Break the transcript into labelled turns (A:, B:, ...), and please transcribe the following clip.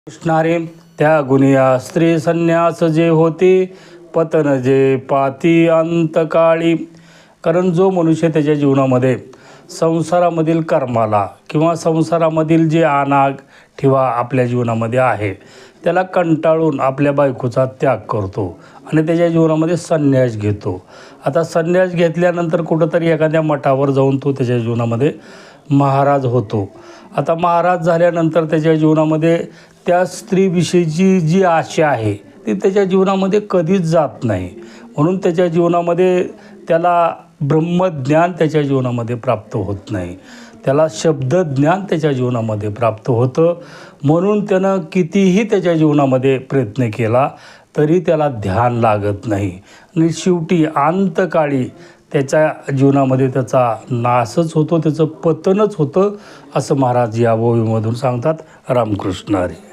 A: कृष्णारे त्या गुनिया स्त्री संन्यास जे होते पतन जे पाती अंतकाळी. कारण जो मनुष्य त्याच्या जीवनामध्ये संसारामधील कर्माला किंवा संसारामधील जे आनाग ठेवा आपल्या जीवनामध्ये आहे त्याला कंटाळून आपल्या बायकोचा त्याग करतो आणि त्याच्या जीवनामध्ये संन्यास घेतो. आता संन्यास घेतल्यानंतर कुठंतरी एखाद्या मठावर जाऊन तो त्याच्या जीवनामध्ये महाराज होतो. आता महाराज झाल्यानंतर त्याच्या जीवनामध्ये त्या स्त्रीविषयीची जी आशा आहे ती त्याच्या जीवनामध्ये कधीच जात नाही. म्हणून त्याच्या जीवनामध्ये त्याला ब्रह्मज्ञान त्याच्या जीवनामध्ये प्राप्त होत नाही, त्याला शब्दज्ञान त्याच्या जीवनामध्ये प्राप्त होतं. म्हणून त्यानं कितीही त्याच्या जीवनामध्ये प्रयत्न केला तरी त्याला ध्यान लागत नाही आणि शेवटी अंतकाळी त्याच्या जीवनामध्ये त्याचा नाशच होतो, त्याचं पतनच होतं, असं महाराज या ओवीमधून सांगतात. रामकृष्ण हरी.